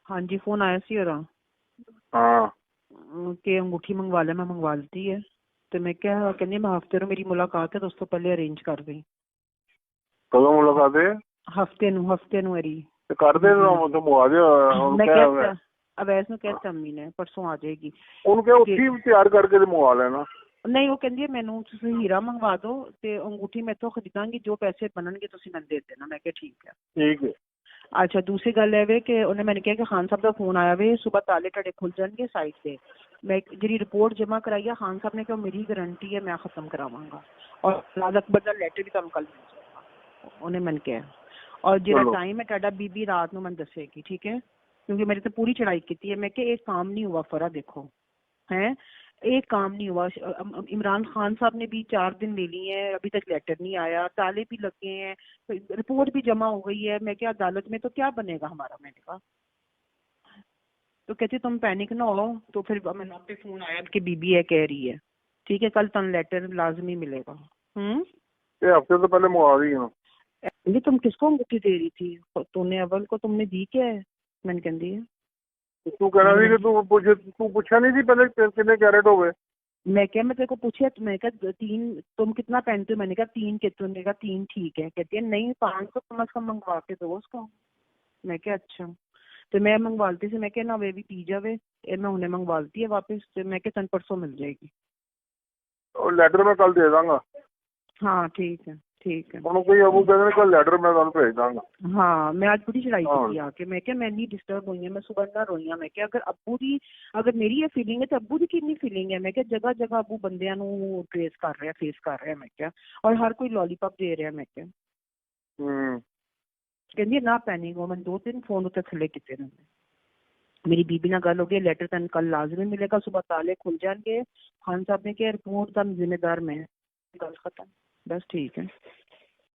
हाँ जी, फोन आया सी और हाँ कि अंगूठी मंगवा ले, मैं मंगवा ली है। तो मैं क्या कहनी मैं हफ्ते ਨੂੰ ਮੇਰੀ ਮੁਲਾਕਾਤ है तो उस तो पहले अरेंज कर दें। कदों मुलाकात है? हफ्ते ਨੂੰ अरी तो कर दे तो मंगवा दे। मैं कहता अवैस ਨੂੰ कहता अम्मी ने परसों आ जाएगी। उनके ਉੱਥੇ ਤਿਆਰ ਕਰਕੇ ਤੇ ਮੰਗਵਾ ਲੈਣਾ। ਨਹੀਂ ਉਹ ਕਹਿੰਦੀ ਮੈਨੂੰ ਤੁਸੀਂ ਹੀਰਾ ਮੰਗਵਾ ਦਿਓ ਤੇ ਅੰਗੂਠੀ ਮੈਥੋਂ ਖਰੀਦਾਂਗੀ, ਜੋ ਪੈਸੇ ਬਣਨਗੇ ਤੁਸੀਂ ਮੈਨੂੰ ਦੇ ਦੇਣਾ। ਮੈਂ ਕਿਹਾ ਠੀਕ ਹੈ। ਠੀਕ ਹੈ। ਅੱਛਾ ਦੂਸਰੀ ਗੱਲ ਇਹ ਵੇ ਕਿ ਉਹਨੇ ਮੈਨੂੰ ਕਿਹਾ ਕਿ ਖਾਨ ਸਾਹਿਬ ਦਾ ਫੋਨ ਆਇਆ ਵੇ, ਸੁਬਹ ਤਾਲੇ ਤੁਹਾਡੇ ਖੁੱਲ ਜਾਣਗੇ ਸਾਈਟ ਤੇ। ਮੈਂ ਜਿਹੜੀ ਰਿਪੋਰਟ ਜਮ੍ਹਾਂ ਕਰਾਈ ਹੈ ਖਾਨ ਸਾਹਿਬ ਨੇ ਕਿਹਾ ਮੇਰੀ ਗਰੰਟੀ ਹੈ ਮੈਂ ਖਤਮ ਕਰਾਵਾਂਗਾ ਔਰ ਲਾਲ ਅਕਬਰ ਦਾ ਲੈਟਰ ਵੀ ਤੁਹਾਨੂੰ ਕੱਲ ਮਿਲ ਜਾਏਗਾ, ਉਹਨੇ ਮੈਨੂੰ ਕਿਹਾ। ਔਰ ਜਿਹੜਾ टाइम है ਤੁਹਾਡਾ ਬੀਬੀ ਰਾਤ ਨੂੰ ਮੈਨੂੰ ਦੱਸੇਗੀ, ठीक है, क्योंकि मेरी तो पूरी चढ़ाई की है। मैं क्या एक काम नहीं हुआ फरा, देखो है एक काम नहीं हुआ। इमरान खान साहब ने भी 4 दिन ले लिए हैं, अभी तक लेटर नहीं आया, ताले भी लगे हैं, रिपोर्ट भी जमा हो गई है। मैं क्या अदालत में तो क्या बनेगा हमारा। मैंने कहा तो कहती तुम पैनिक ना हो। तो फिर मैंने पे फोन आया कि बीबी है कह रही है, ठीक है कल तन लेटर लाजमी मिलेगा। हफ्ते तो पहले मंगवा दी हूँ। ये तुम किसको अंगूठी दे रही थी? तूने अव्वल को तुमने दी क्या है? मैंने कहती है तू कहना थी कि तू पूछा नहीं थी पहले कितने कैरेट हो गए? मैं क्या मैं तेरे को पूछा, मैं क्या 3 तुम कितना पहनते हो? मैंने कहा 3 के, तुमने कहा 3 ठीक है। कहती है नहीं 500 कम अज कम मंगवा के दो उसको। मैं क्या अच्छा। तो मैं मंगवाती थी, मैं क्या ना वे भी पी जावे, मैं उन्हें मंगवाती है वापस। तो मैं क्या तन परसों मिल जाएगी। और लेटर मैं कल दे दूंगा। हाँ ठीक है ठीक है। कोई अबू कहते कल लेटर मैं तुम भेज दूंगा। हाँ मैं आज बड़ी चढ़ाई की आके। मैं क्या मैं नहीं डिस्टर्ब हुई है, मैं सुबह ना रोई हाँ। मैं क्या अगर अबू दी अगर मेरी ये फीलिंग है तो अबू दी कितनी फीलिंग है। मैं क्या जगह जगह अबू बंदियां नू ट्रेस कर रहा है, फेस कर रहा है। मैं क्या और हर कोई लॉलीपॉप दे रहा है। मैं क्या कहती ना पैनिक हो। मैं 2-3 फोन उत्ते थले किते ने। मेरी बीबी ना गल हो गई, लेटर तन कल लाजमी मिलेगा, सुबह ताले खुल जाएंगे। खान साहब ने क्या रिपोर्ट का जिम्मेदार मैं। गल खत्म, बस ठीक है।